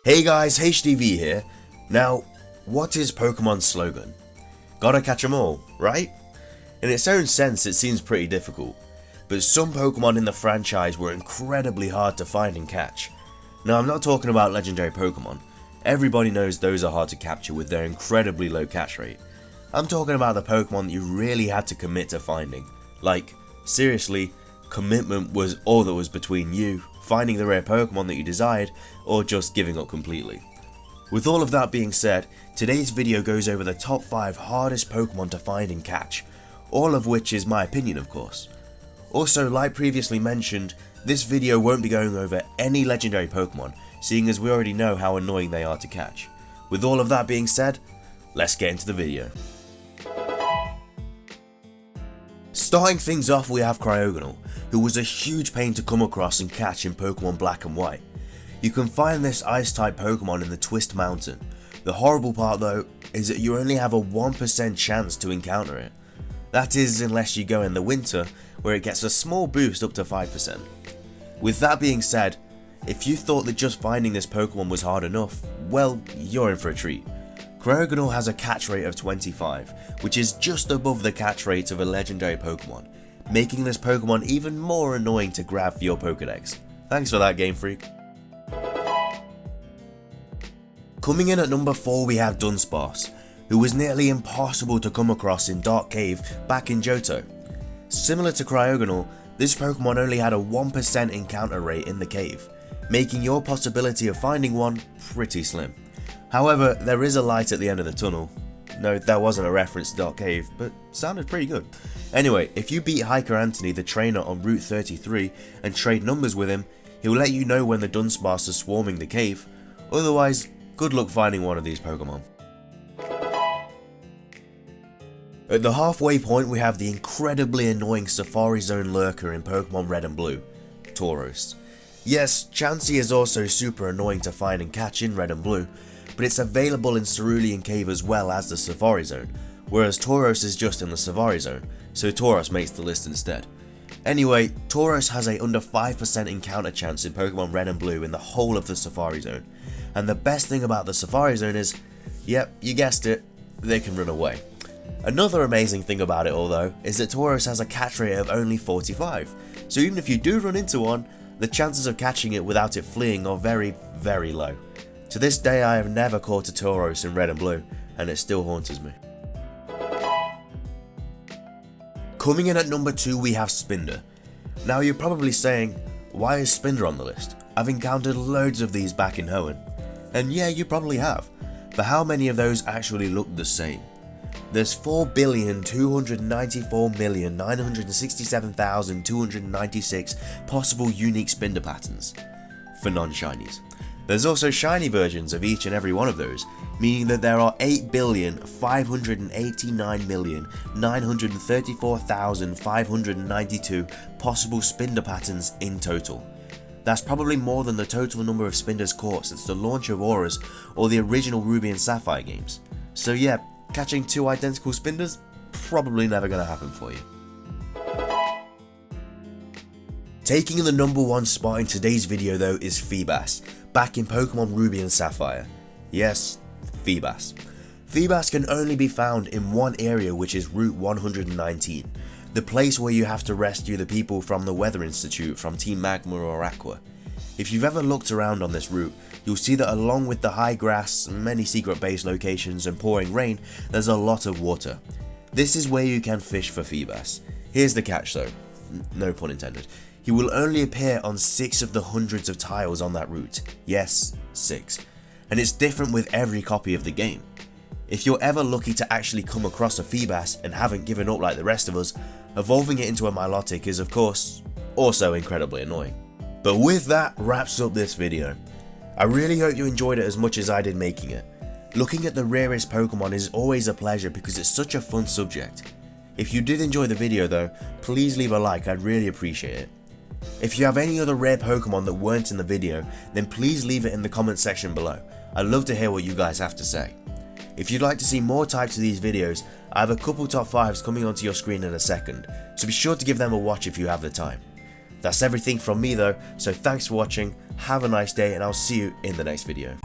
Hey guys, HDV here. Now, what is Pokemon's slogan? Gotta catch 'em all, right? In its own sense, it seems pretty difficult, but some Pokemon in the franchise were incredibly hard to find and catch. Now, I'm not talking about legendary Pokemon. Everybody knows those are hard to capture with their incredibly low catch rate. I'm talking about the Pokemon that you really had to commit to finding. Like, seriously, commitment was all that was between you, finding the rare Pokemon that you desired, or just giving up completely. With all of that being said, today's video goes over the top 5 hardest Pokemon to find and catch, all of which is my opinion of course. Also, like previously mentioned, this video won't be going over any legendary Pokemon, seeing as we already know how annoying they are to catch. With all of that being said, let's get into the video. Starting things off, we have Cryogonal, who was a huge pain to come across and catch in Pokemon Black and White. You can find this ice-type Pokemon in the Twist Mountain. The horrible part though is that you only have a 1% chance to encounter it. That is unless you go in the winter, where it gets a small boost up to 5%. With that being said, if you thought that just finding this Pokemon was hard enough, well, you're in for a treat. Cryogonal has a catch rate of 25, which is just above the catch rate of a legendary Pokemon, making this Pokemon even more annoying to grab for your Pokedex. Thanks for that, Game Freak. Coming in at number 4, we have Dunsparce, who was nearly impossible to come across in Dark Cave back in Johto. Similar to Cryogonal, this Pokemon only had a 1% encounter rate in the cave, making your possibility of finding one pretty slim. However, there is a light at the end of the tunnel. No, that wasn't a reference to Dark Cave, but sounded pretty good. Anyway, if you beat Hiker Anthony, the trainer, on Route 33 and trade numbers with him, he'll let you know when the Dunsparce are swarming the cave. Otherwise, good luck finding one of these Pokemon. At the halfway point, we have the incredibly annoying Safari Zone lurker in Pokemon Red and Blue, Taurus. Yes, Chansey is also super annoying to find and catch in Red and Blue, but it's available in Cerulean Cave as well as the Safari Zone, whereas Taurus is just in the Safari Zone, so Taurus makes the list instead. Anyway, Taurus has a under 5% encounter chance in Pokemon Red and Blue in the whole of the Safari Zone, and the best thing about the Safari Zone is, yep, you guessed it, they can run away. Another amazing thing about it all though, is that Taurus has a catch rate of only 45, so even if you do run into one, the chances of catching it without it fleeing are very, very low. To this day I have never caught a Taurus in Red and Blue, and it still haunts me. Coming in at number 2, we have Spinder. Now you're probably saying, why is Spinder on the list? I've encountered loads of these back in Hoenn. And yeah, you probably have, but how many of those actually look the same? There's 4,294,967,296 possible unique Spinder patterns for non-shinies. There's also shiny versions of each and every one of those, meaning that there are 8,589,934,592 possible Spinder patterns in total. That's probably more than the total number of Spinders caught since the launch of Auras or the original Ruby and Sapphire games. So yeah, catching 2 identical Spinders, probably never gonna happen for you. Taking the number 1 spot in today's video though is Feebas, back in Pokemon Ruby and Sapphire. Yes, Feebas. Feebas can only be found in one area, which is Route 119, the place where you have to rescue the people from the Weather Institute from Team Magma or Aqua. If you've ever looked around on this route, you'll see that along with the high grass, many secret base locations and pouring rain, there's a lot of water. This is where you can fish for Feebas. Here's the catch though, no pun intended. He will only appear on 6 of the hundreds of tiles on that route. Yes, 6. And it's different with every copy of the game. If you're ever lucky to actually come across a Feebas and haven't given up like the rest of us, evolving it into a Milotic is of course also incredibly annoying. But with that wraps up this video. I really hope you enjoyed it as much as I did making it. Looking at the rarest Pokemon is always a pleasure because it's such a fun subject. If you did enjoy the video though, please leave a like, I'd really appreciate it. If you have any other rare Pokemon that weren't in the video, then please leave it in the comment section below. I'd love to hear what you guys have to say. If you'd like to see more types of these videos, I have a couple top 5s coming onto your screen in a second, so be sure to give them a watch if you have the time. That's everything from me though, so thanks for watching, have a nice day, and I'll see you in the next video.